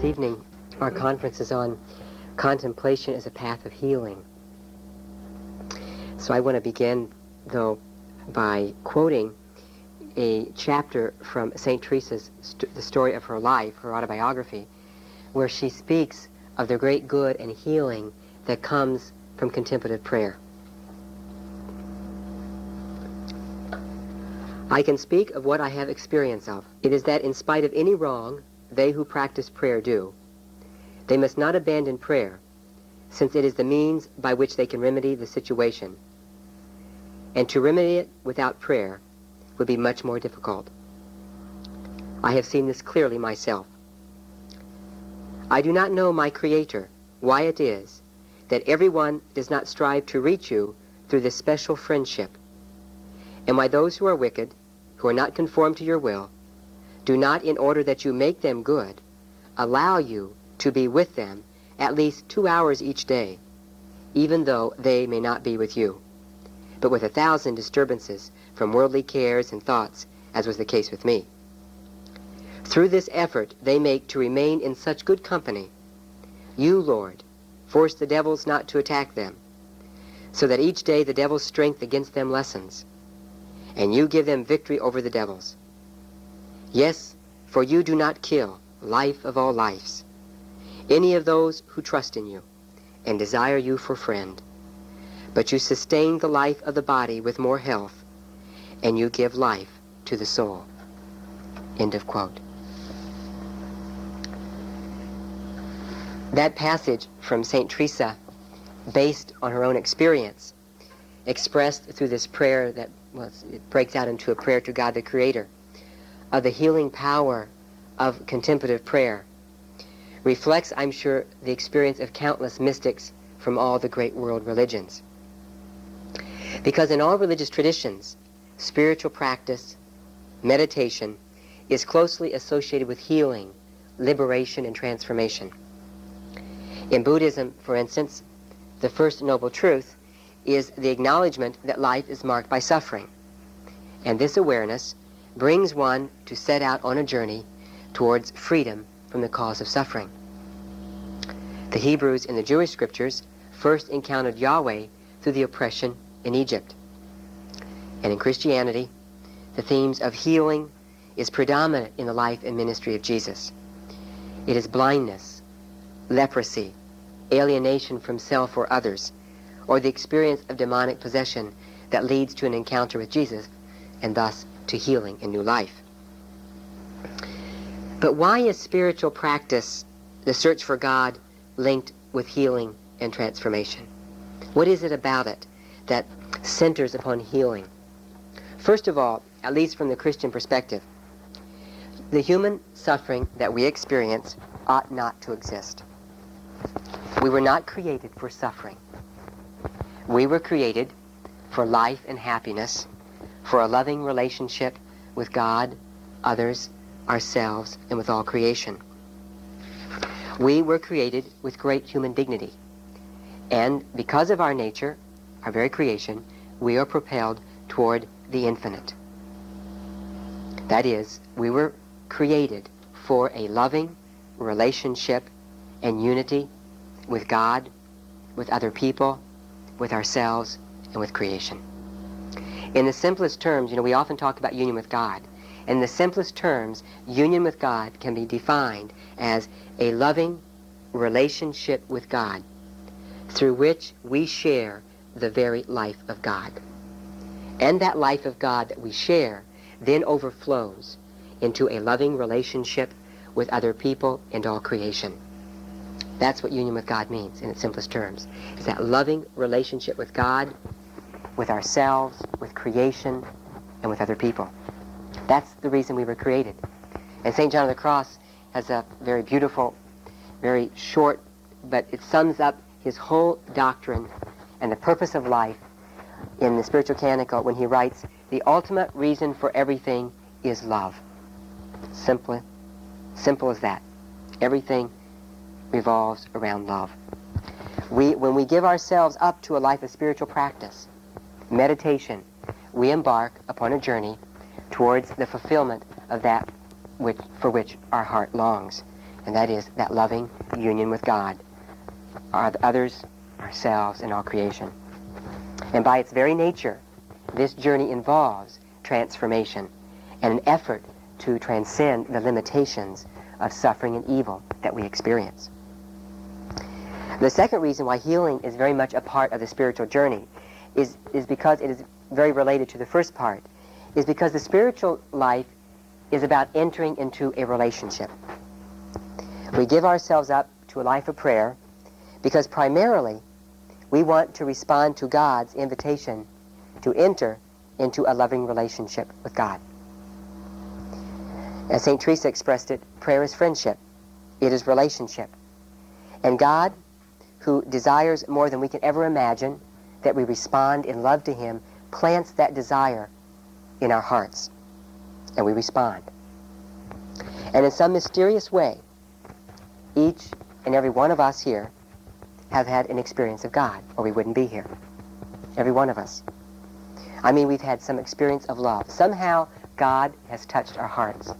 evening, our conference is on Contemplation as a Path of Healing. So I want to begin, though, by quoting a chapter from St. Teresa's The Story of Her Life, her autobiography, where she speaks of the great good and healing that comes from contemplative prayer. I can speak of what I have experience of. It is that in spite of any wrong they who practice prayer do, they must not abandon prayer, since it is the means by which they can remedy the situation. And to remedy it without prayer would be much more difficult. I have seen this clearly myself. I do not know, my Creator, why it is that everyone does not strive to reach you through this special friendship, and why those who are wicked, who are not conformed to your will, do not, in order that you make them good, allow you to be with them at least 2 hours each day, even though they may not be with you, but with 1,000 disturbances from worldly cares and thoughts, as was the case with me. Through this effort they make to remain in such good company, you, Lord, force the devils not to attack them, so that each day the devil's strength against them lessens, and you give them victory over the devils. Yes, for you do not kill, life of all lives, any of those who trust in you and desire you for friend, but you sustain the life of the body with more health, and you give life to the soul. End of quote. That passage from St. Teresa, based on her own experience, expressed through this prayer that it breaks out into a prayer to God the Creator, of the healing power of contemplative prayer, reflects, I'm sure, the experience of countless mystics from all the great world religions. Because in all religious traditions, spiritual practice, meditation, is closely associated with healing, liberation, and transformation. In Buddhism, for instance, the first noble truth is the acknowledgement that life is marked by suffering, and this awareness brings one to set out on a journey towards freedom from the cause of suffering. The Hebrews in the Jewish scriptures first encountered Yahweh through the oppression in Egypt. And in Christianity, the themes of healing is predominant in the life and ministry of Jesus. It is blindness, leprosy, alienation from self or others, or the experience of demonic possession that leads to an encounter with Jesus, and thus to healing and new life. But why is spiritual practice, the search for God, linked with healing and transformation? What is it about it that centers upon healing? First of all, at least from the Christian perspective, the human suffering that we experience ought not to exist. We were not created for suffering. We were created for life and happiness, for a loving relationship with God, others, ourselves, and with all creation. We were created with great human dignity, and because of our nature, our very creation, we are propelled toward the infinite. That is, we were created for a loving relationship and unity with God, with other people, with ourselves, and with creation. In the simplest terms, we often talk about union with God. In the simplest terms, union with God can be defined as a loving relationship with God through which we share the very life of God. And that life of God that we share then overflows into a loving relationship with other people and all creation. That's what union with God means in its simplest terms. It's that loving relationship with God, with ourselves, with creation, and with other people. That's the reason we were created. And St. John of the Cross has a very beautiful, very short, but it sums up his whole doctrine and the purpose of life in the Spiritual Canticle when he writes, "The ultimate reason for everything is love." Simple as that. Everything revolves around love. When we give ourselves up to a life of spiritual practice, meditation, we embark upon a journey towards the fulfillment of that for which our heart longs. and that is that loving union with God, others, ourselves, and all creation. And by its very nature, this journey involves transformation and an effort to transcend the limitations of suffering and evil that we experience. The second reason why healing is very much a part of the spiritual journey is because it is very related to the first part, is because the spiritual life is about entering into a relationship. We give ourselves up to a life of prayer because primarily we want to respond to God's invitation to enter into a loving relationship with God. As St. Teresa expressed it, prayer is friendship. It is relationship. And God, who desires more than we can ever imagine that we respond in love to Him, plants that desire in our hearts, and we respond. And in some mysterious way, each and every one of us here have had an experience of God, or we wouldn't be here. Every one of us. I mean, we've had some experience of love. Somehow, God has touched our hearts,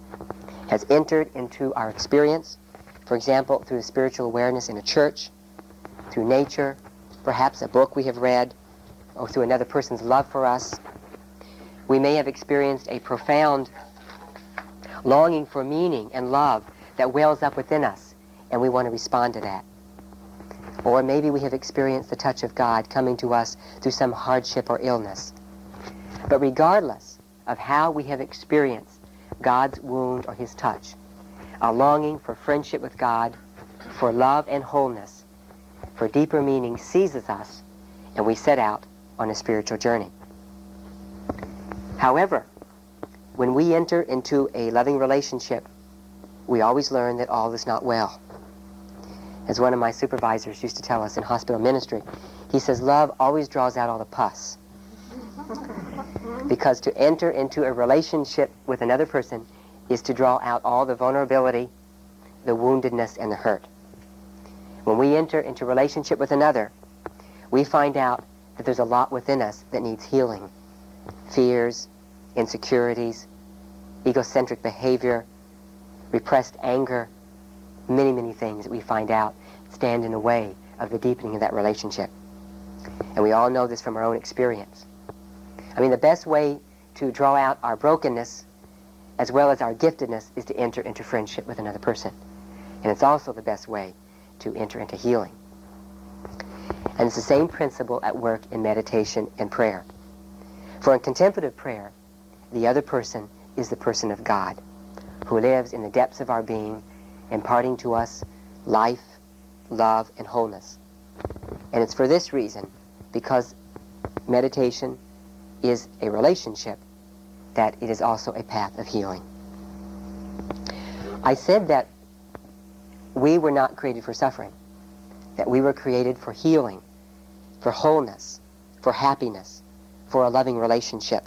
has entered into our experience, for example, through spiritual awareness in a church, through nature, perhaps a book we have read, or through another person's love for us. We may have experienced a profound longing for meaning and love that wells up within us, and we want to respond to that. Or maybe we have experienced the touch of God coming to us through some hardship or illness. But regardless of how we have experienced God's wound or His touch, a longing for friendship with God, for love and wholeness, for deeper meaning seizes us, and we set out on a spiritual journey. However, when we enter into a loving relationship, we always learn that all is not well. As one of my supervisors used to tell us in hospital ministry, he says, love always draws out all the pus. Because to enter into a relationship with another person is to draw out all the vulnerability, the woundedness, and the hurt. When we enter into relationship with another, we find out that there's a lot within us that needs healing. Fears, insecurities, egocentric behavior, repressed anger, many, many things that we find out stand in the way of the deepening of that relationship. And we all know this from our own experience. I mean, the best way to draw out our brokenness as well as our giftedness is to enter into friendship with another person. And it's also the best way to enter into healing. And it's the same principle at work in meditation and prayer. For in contemplative prayer, the other person is the person of God, who lives in the depths of our being, imparting to us life, love, and wholeness. And it's for this reason, because meditation is a relationship, that it is also a path of healing. I said that we were not created for suffering, that we were created for healing, for wholeness, for happiness, for a loving relationship.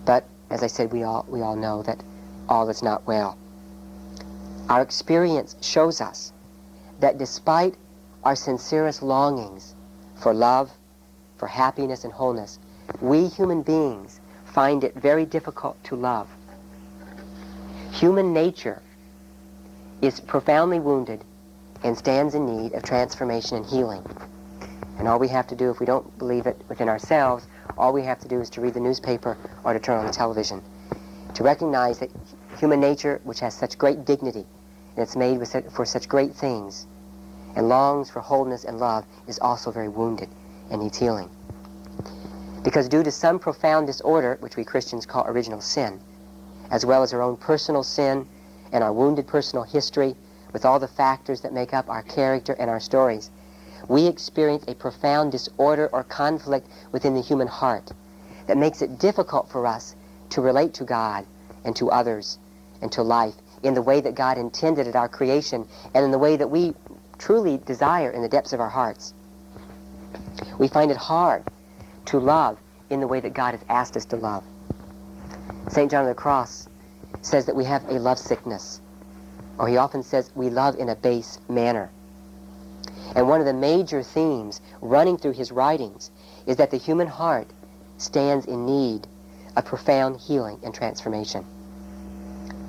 But, as I said, we all know that all is not well. Our experience shows us that despite our sincerest longings for love, for happiness and wholeness, we human beings find it very difficult to love. Human nature is profoundly wounded and stands in need of transformation and healing. And all we have to do, if we don't believe it within ourselves, all we have to do is to read the newspaper or to turn on the television, to recognize that human nature, which has such great dignity, and it's made for such great things, and longs for wholeness and love, is also very wounded and needs healing. Because due to some profound disorder, which we Christians call original sin, as well as our own personal sin and our wounded personal history, with all the factors that make up our character and our stories, we experience a profound disorder or conflict within the human heart that makes it difficult for us to relate to God and to others and to life in the way that God intended at our creation and in the way that we truly desire in the depths of our hearts. We find it hard to love in the way that God has asked us to love. St. John of the Cross says that we have a love sickness, or he often says we love in a base manner. And one of the major themes running through his writings is that the human heart stands in need of profound healing and transformation.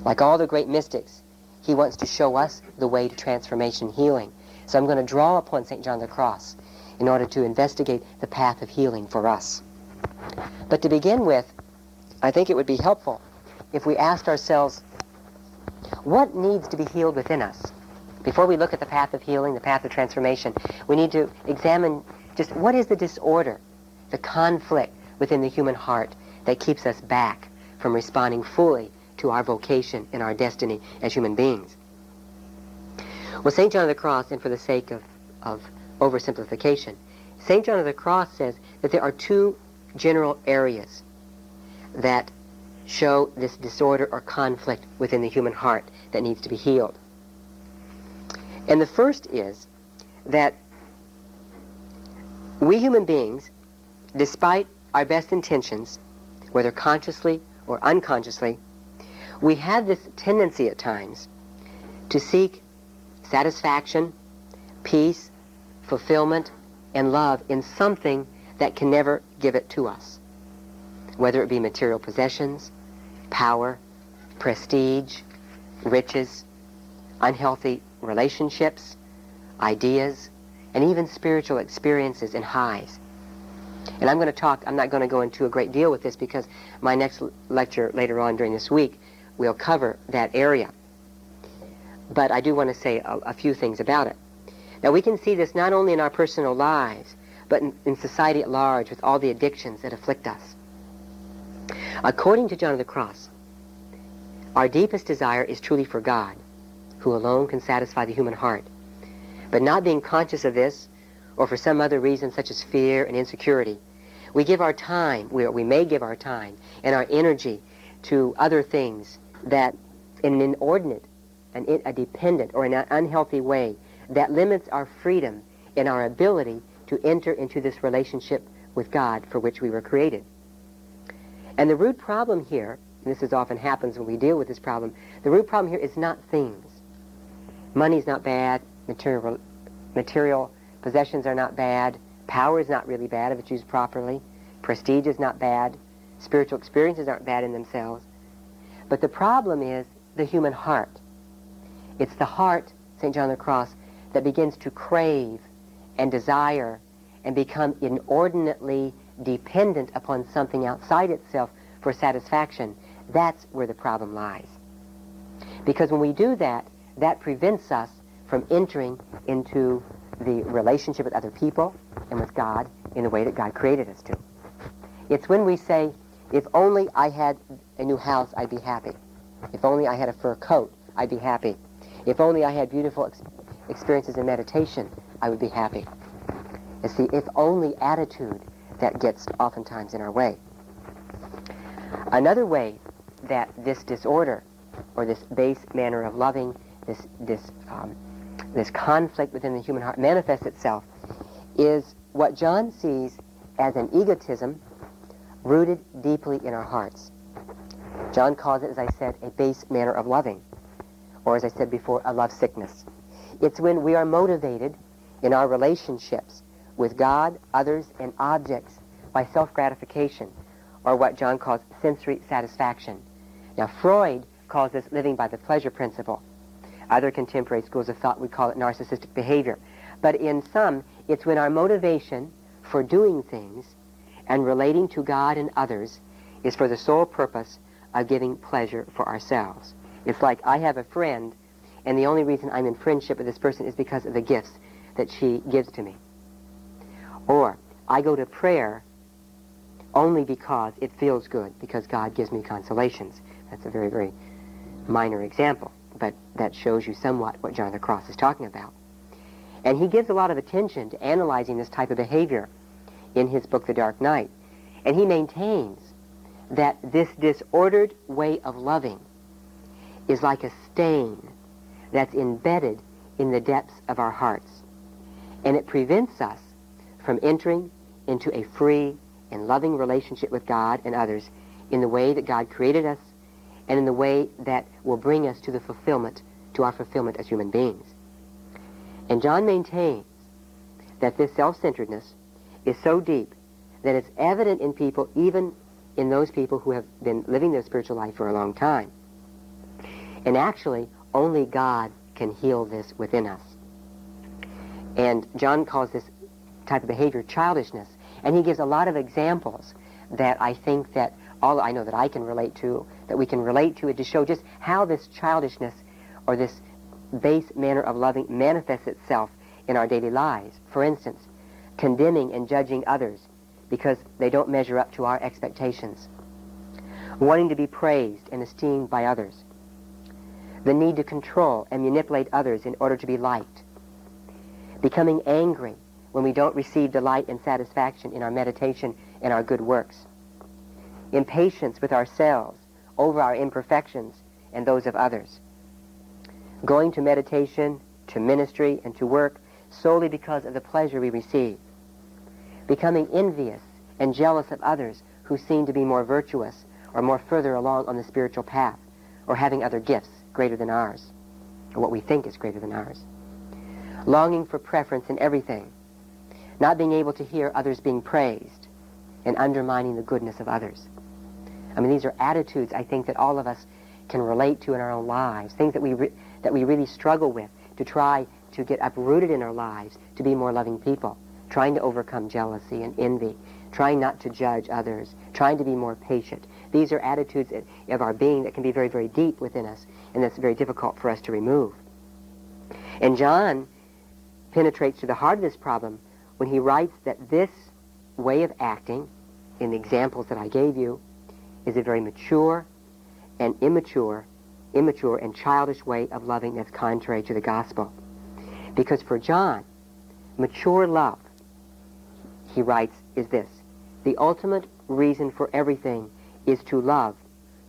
Like all the great mystics, he wants to show us the way to transformation healing. So I'm going to draw upon St. John of the Cross in order to investigate the path of healing for us. But to begin with, I think it would be helpful if we asked ourselves, what needs to be healed within us? Before we look at the path of healing, the path of transformation, we need to examine just what is the disorder, the conflict within the human heart that keeps us back from responding fully to our vocation and our destiny as human beings. Well, St. John of the Cross, and for the sake of oversimplification, St. John of the Cross says that there are two general areas that show this disorder or conflict within the human heart that needs to be healed. And the first is that we human beings, despite our best intentions, whether consciously or unconsciously, we have this tendency at times to seek satisfaction, peace, fulfillment, and love in something that can never give it to us, whether it be material possessions, power, prestige, riches, unhealthy relationships, ideas, and even spiritual experiences and highs. And I'm not going to go into a great deal with this because my next lecture later on during this week will cover that area. But I do want to say a few things about it. Now, we can see this not only in our personal lives, but in society at large with all the addictions that afflict us. According to John of the Cross, our deepest desire is truly for God, who alone can satisfy the human heart. But not being conscious of this, or for some other reason such as fear and insecurity, we give our time, we may give our time and our energy to other things that in an inordinate, a dependent, or in an unhealthy way that limits our freedom and our ability to enter into this relationship with God for which we were created. And the root problem here, and this often happens when we deal with this problem, the root problem here is not things. Money's not bad, material possessions are not bad, power is not really bad if it's used properly, prestige is not bad, spiritual experiences aren't bad in themselves. But the problem is the human heart. It's the heart, St. John of the Cross, that begins to crave and desire and become inordinately dependent upon something outside itself for satisfaction. That's where the problem lies. Because when we do that, that prevents us from entering into the relationship with other people and with God in the way that God created us to. It's when we say, if only I had a new house, I'd be happy. If only I had a fur coat, I'd be happy. If only I had beautiful experiences in meditation, I would be happy. It's the if only attitude that gets oftentimes in our way. Another way that this disorder, or this base manner of loving, this conflict within the human heart manifests itself, is what John sees as an egotism rooted deeply in our hearts. John calls it, as I said, a base manner of loving, or as I said before, a love sickness. It's when we are motivated in our relationships with God, others, and objects by self-gratification, or what John calls sensory satisfaction. Now, Freud calls this living by the pleasure principle. Other contemporary schools of thought would call it narcissistic behavior. But in some, it's when our motivation for doing things and relating to God and others is for the sole purpose of giving pleasure for ourselves. It's like I have a friend, and the only reason I'm in friendship with this person is because of the gifts that she gives to me. Or I go to prayer only because it feels good, because God gives me consolations. That's a very, very minor example, but that shows you somewhat what John of the Cross is talking about. And he gives a lot of attention to analyzing this type of behavior in his book, The Dark Night. And he maintains that this disordered way of loving is like a stain that's embedded in the depths of our hearts. And it prevents us from entering into a free and loving relationship with God and others in the way that God created us and in the way that will bring us to the fulfillment, to our fulfillment as human beings. And John maintains that this self-centeredness is so deep that it's evident in people, even in those people who have been living their spiritual life for a long time. And actually, only God can heal this within us. And John calls this type of behavior childishness. And he gives a lot of examples that I think that I know that I can relate to, that we can relate to, and to show just how this childishness or this base manner of loving manifests itself in our daily lives. For instance, condemning and judging others because they don't measure up to our expectations. Wanting to be praised and esteemed by others. The need to control and manipulate others in order to be liked. Becoming angry when we don't receive delight and satisfaction in our meditation and our good works. Impatience with ourselves over our imperfections and those of others. Going to meditation, to ministry, and to work solely because of the pleasure we receive. Becoming envious and jealous of others who seem to be more virtuous or more further along on the spiritual path, or having other gifts greater than ours, or what we think is greater than ours. Longing for preference in everything, not being able to hear others being praised, and undermining the goodness of others. I mean, these are attitudes I think that all of us can relate to in our own lives, things that we really struggle with to try to get uprooted in our lives to be more loving people, trying to overcome jealousy and envy, trying not to judge others, trying to be more patient. These are attitudes of our being that can be very, very deep within us, and that's very difficult for us to remove. And John penetrates to the heart of this problem when he writes that this way of acting, in the examples that I gave you, is a very mature and immature and childish way of loving that's contrary to the gospel. Because for John, mature love, he writes, is this: the ultimate reason for everything is to love,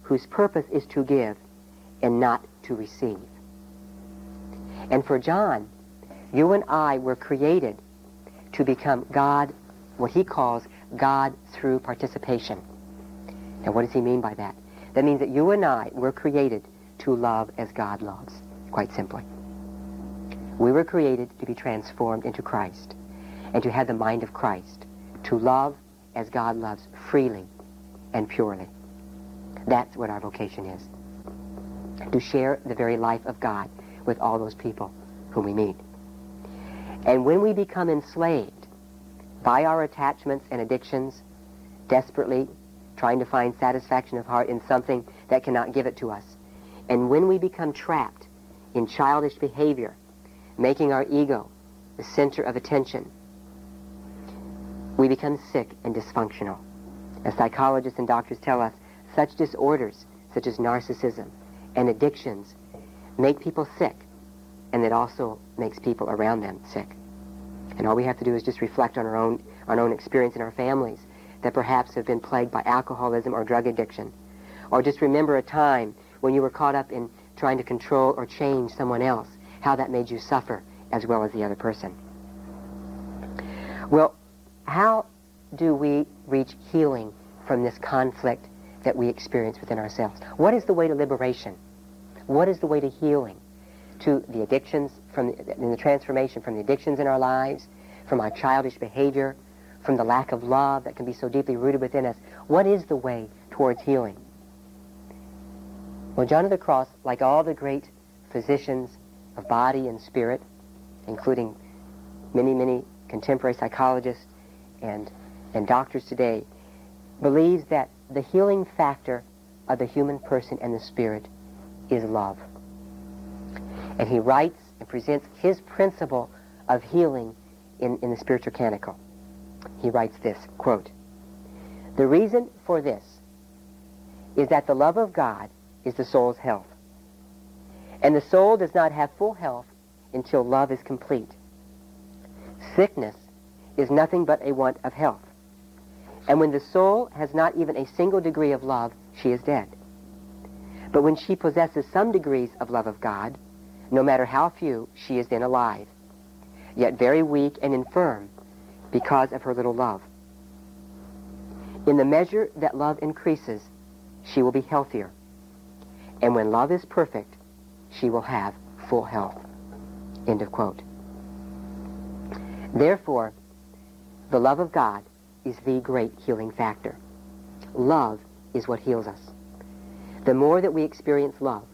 whose purpose is to give and not to receive. And for John, you and I were created to become God, what he calls God through participation. Now, what does he mean by that? That means that you and I were created to love as God loves, quite simply. We were created to be transformed into Christ and to have the mind of Christ, to love as God loves, freely and purely. That's what our vocation is, to share the very life of God with all those people whom we meet. And when we become enslaved by our attachments and addictions, desperately trying to find satisfaction of heart in something that cannot give it to us, and when we become trapped in childish behavior, making our ego the center of attention, we become sick and dysfunctional. As psychologists and doctors tell us, such disorders, such as narcissism and addictions, make people sick, and it also makes people around them sick. And all we have to do is just reflect on our own experience in our families that perhaps have been plagued by alcoholism or drug addiction. Or just remember a time when you were caught up in trying to control or change someone else, how that made you suffer as well as the other person. Well, how do we reach healing from this conflict that we experience within ourselves? What is the way to liberation? What is the way to healing? To the addictions, in the transformation from the addictions in our lives, from our childish behavior, from the lack of love that can be so deeply rooted within us. What is the way towards healing? Well, John of the Cross, like all the great physicians of body and spirit, including many, many contemporary psychologists and doctors today, believes that the healing factor of the human person and the spirit is love. And he writes and presents his principle of healing in the Spiritual Canticle. He writes this, quote, "The reason for this is that the love of God is the soul's health. And the soul does not have full health until love is complete. Sickness is nothing but a want of health. And when the soul has not even a single degree of love, she is dead. But when she possesses some degrees of love of God, no matter how few, she is then alive, yet very weak and infirm because of her little love. In the measure that love increases, she will be healthier. And when love is perfect, she will have full health." End of quote. Therefore, the love of God is the great healing factor. Love is what heals us. The more that we experience love,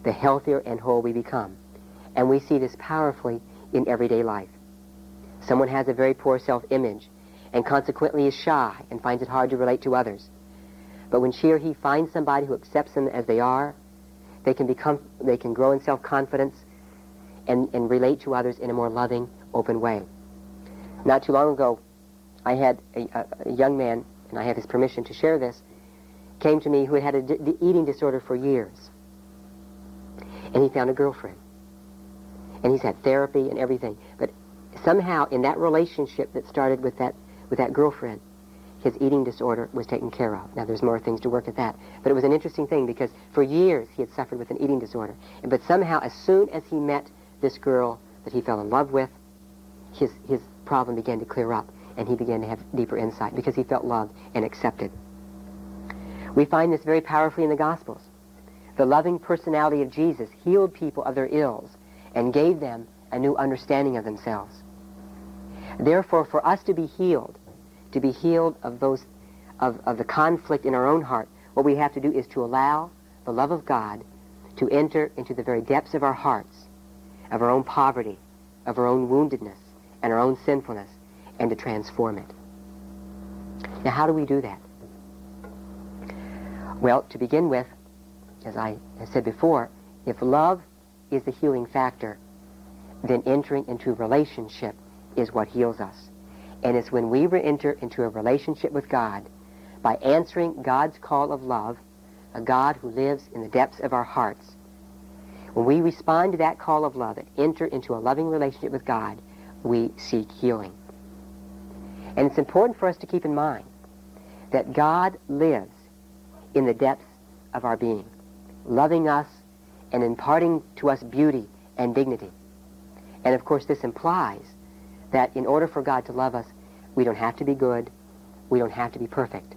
the healthier and whole we become. And we see this powerfully in everyday life. Someone has a very poor self-image and consequently is shy and finds it hard to relate to others. But when she or he finds somebody who accepts them as they are, they can grow in self-confidence and relate to others in a more loving, open way. Not too long ago, I had a young man, and I have his permission to share this, came to me who had an eating disorder for years. And he found a girlfriend. And he's had therapy and everything. But somehow in that relationship that started with that girlfriend, his eating disorder was taken care of. Now there's more things to work at that. But it was an interesting thing because for years he had suffered with an eating disorder. But somehow as soon as he met this girl that he fell in love with, his problem began to clear up and he began to have deeper insight because he felt loved and accepted. We find this very powerfully in the Gospels. The loving personality of Jesus healed people of their ills and gave them a new understanding of themselves. Therefore, for us to be healed of the conflict in our own heart, what we have to do is to allow the love of God to enter into the very depths of our hearts, of our own poverty, of our own woundedness, and our own sinfulness, and to transform it. Now, how do we do that? Well, to begin with, as I have said before, if love is the healing factor, then entering into a relationship is what heals us. And it's when we enter into a relationship with God, by answering God's call of love, a God who lives in the depths of our hearts, when we respond to that call of love and enter into a loving relationship with God, we seek healing. And it's important for us to keep in mind that God lives in the depths of our being, loving us and imparting to us beauty and dignity. And of course this implies that in order for God to love us, we don't have to be good, we don't have to be perfect.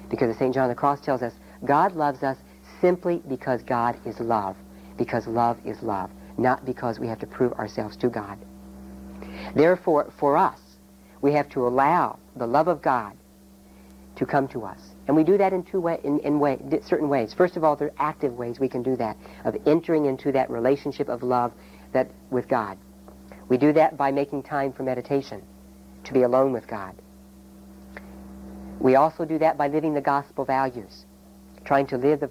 Because as St. John of the Cross tells us, God loves us simply because God is love, because love is love, not because we have to prove ourselves to God. Therefore, for us, we have to allow the love of God to come to us. And we do that in certain ways. First of all, there are active ways we can do that, of entering into that relationship of love with God. We do that by making time for meditation, to be alone with God. We also do that by living the gospel values, trying to live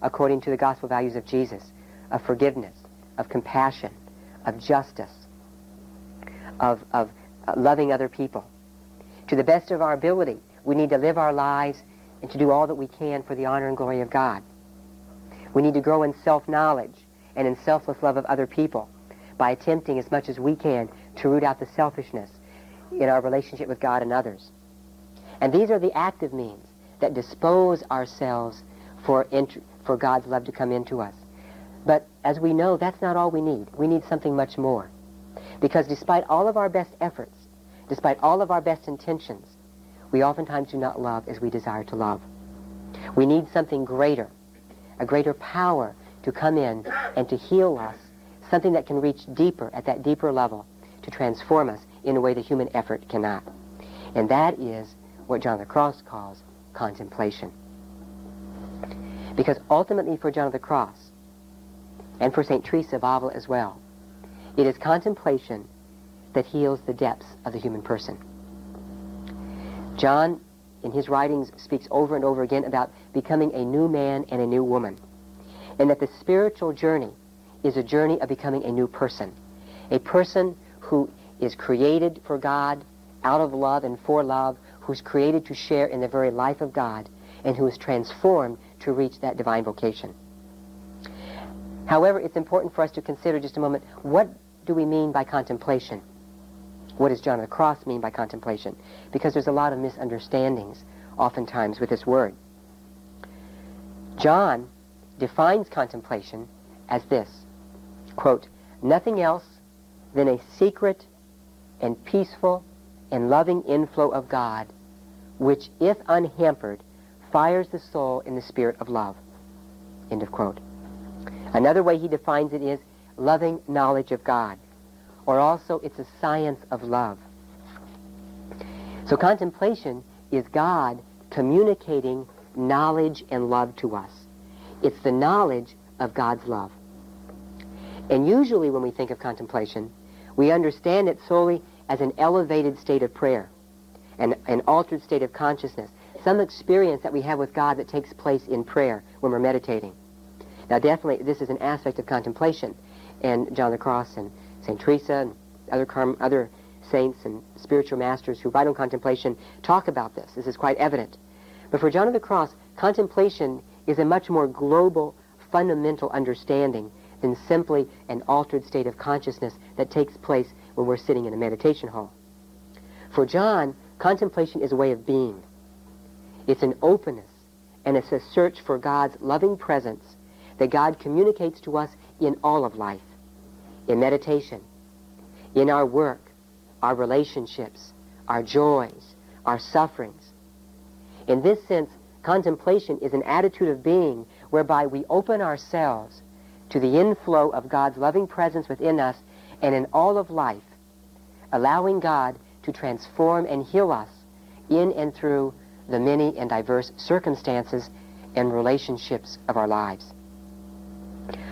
according to the gospel values of Jesus, of forgiveness, of compassion, of justice, of loving other people. To the best of our ability, we need to live our lives and to do all that we can for the honor and glory of God. We need to grow in self-knowledge and in selfless love of other people by attempting as much as we can to root out the selfishness in our relationship with God and others. And these are the active means that dispose ourselves for God's love to come into us. But as we know, that's not all we need. We need something much more. Because despite all of our best efforts, despite all of our best intentions, we oftentimes do not love as we desire to love. We need something greater, a greater power to come in and to heal us, something that can reach deeper, at that deeper level, to transform us in a way the human effort cannot. And that is what John of the Cross calls contemplation. Because ultimately for John of the Cross, and for St. Teresa of Avila as well, it is contemplation that heals the depths of the human person. John, in his writings, speaks over and over again about becoming a new man and a new woman, and that the spiritual journey is a journey of becoming a new person, a person who is created for God, out of love and for love, who's created to share in the very life of God, and who is transformed to reach that divine vocation. However, it's important for us to consider just a moment, what do we mean by contemplation? What does John of the Cross mean by contemplation? Because there's a lot of misunderstandings oftentimes with this word. John defines contemplation as this, quote, "Nothing else than a secret and peaceful and loving inflow of God, which, if unhampered, fires the soul in the spirit of love." End of quote. Another way he defines it is loving knowledge of God, or also it's a science of love. So contemplation is God communicating knowledge and love to us. It's the knowledge of God's love. And usually when we think of contemplation, we understand it solely as an elevated state of prayer, an altered state of consciousness, some experience that we have with God that takes place in prayer when we're meditating. Now definitely this is an aspect of contemplation, and John the Cross and St. Teresa and other saints and spiritual masters who write on contemplation talk about this. This is quite evident. But for John of the Cross, contemplation is a much more global, fundamental understanding than simply an altered state of consciousness that takes place when we're sitting in a meditation hall. For John, contemplation is a way of being. It's an openness, and it's a search for God's loving presence that God communicates to us in all of life, in meditation, in our work, our relationships, our joys, our sufferings. In this sense, contemplation is an attitude of being whereby we open ourselves to the inflow of God's loving presence within us and in all of life, allowing God to transform and heal us in and through the many and diverse circumstances and relationships of our lives.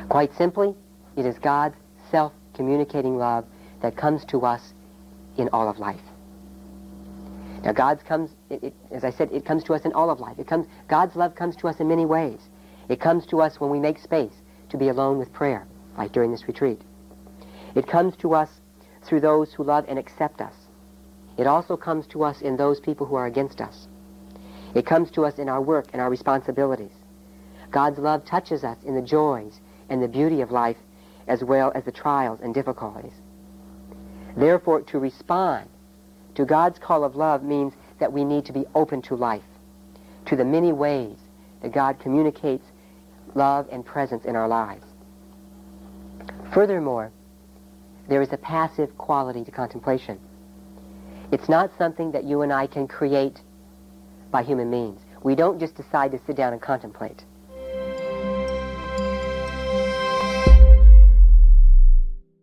Quite simply, it is God's self-communicating love that comes to us in all of life. Now as I said, it comes to us in all of life. God's love comes to us in many ways. It comes to us when we make space to be alone with prayer, like during this retreat. It comes to us through those who love and accept us. It also comes to us in those people who are against us. It comes to us in our work and our responsibilities. God's love touches us in the joys and the beauty of life, as well as the trials and difficulties. Therefore, to respond to God's call of love means that we need to be open to life, to the many ways that God communicates love and presence in our lives. Furthermore, there is a passive quality to contemplation. It's not something that you and I can create by human means. We don't just decide to sit down and contemplate.